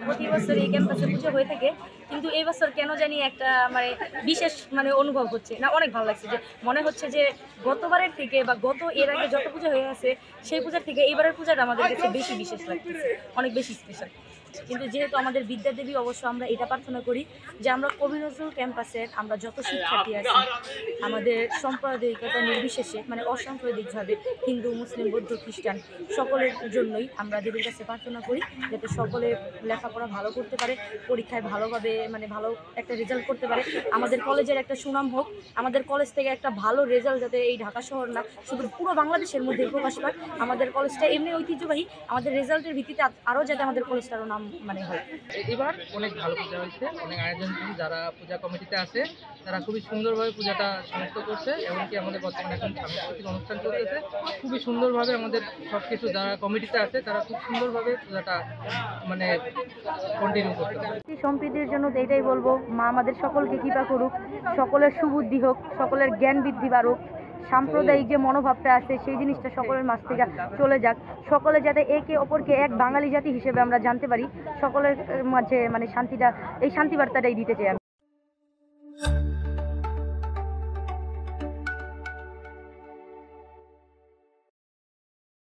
প্রতি বছর এই ক্যাম্পাসে পুজো হয়ে থাকে, কিন্তু এই বছর কেন জানি একটা বিশেষ অনুভব হচ্ছে না। অনেক ভালো লাগছে, যে মনে হচ্ছে যে গতবারের থেকে বা এর আগে যত পূজা হয়ে আছে সেই পূজার থেকে এইবারের পূজাটা আমাদের কাছে বেশি বিশেষ লাগতেছে, অনেক বেশি স্পেশাল। কিন্তু যেহেতু আমাদের বিদ্যাদেবী, অবশ্য আমরা এটা প্রার্থনা করি যে আমরা কবি নজরুল ক্যাম্পাসের আমরা যত শিক্ষার্থী আছি, আমাদের সাম্প্রদায়িকতা নির্বিশেষে অসাম্প্রদায়িকভাবে হিন্দু, মুসলিম, বৌদ্ধ, খ্রিস্টান সকলের জন্যই আমরা দেবীর কাছে প্রার্থনা করি যাতে সকলে লেখাপড়া ভালো করতে পারে, পরীক্ষায় ভালোভাবে ভালো একটা রেজাল্ট করতে পারে, আমাদের কলেজের একটা সুনাম হোক, আমাদের কলেজ থেকে একটা ভালো রেজাল্ট যাতে এই ঢাকা শহর না শুধু পুরো বাংলাদেশের মধ্যে প্রকাশ পায়। আমাদের কলেজটা এমনি ঐতিহ্যবাহী, আমাদের রেজাল্টের ভিত্তিতে আরও যাতে আমাদের কলেজটারও নাম হয়। এবার অনেক ভালো পূজা হয়েছে, অনেক আয়োজন, যারা পূজা কমিটিতে আছে তারা খুবই সুন্দরভাবে পূজাটা সমাপ্ত করছে। এমনকি আমাদের বর্তমানে এখন সাংস্কৃতিক অনুষ্ঠান চলতেছে, খুবই সুন্দরভাবে আমাদের সব কিছু যারা কমিটিতে আছে তারা খুব সুন্দরভাবে পূজাটা কন্টিনিউ করতে পারে। সম্প্রীতির জন্য এটাই বলবো, মা আমাদের সকলকে কৃপা করুক, সকলের সুবুদ্ধি হোক, সকলের জ্ঞান বৃদ্ধি বাড়ুক, সাম্প্রদায়িক যে মনোভাবটা আছে সেই জিনিসটা সকলের মাঝ থেকে চলে যাক, সকলে যাতে একে অপরকে এক বাঙালি জাতি হিসেবে আমরা জানতে পারি, সকলের মাঝে শান্তিটা, এই শান্তি বার্তাটাই দিতে চাই আমি।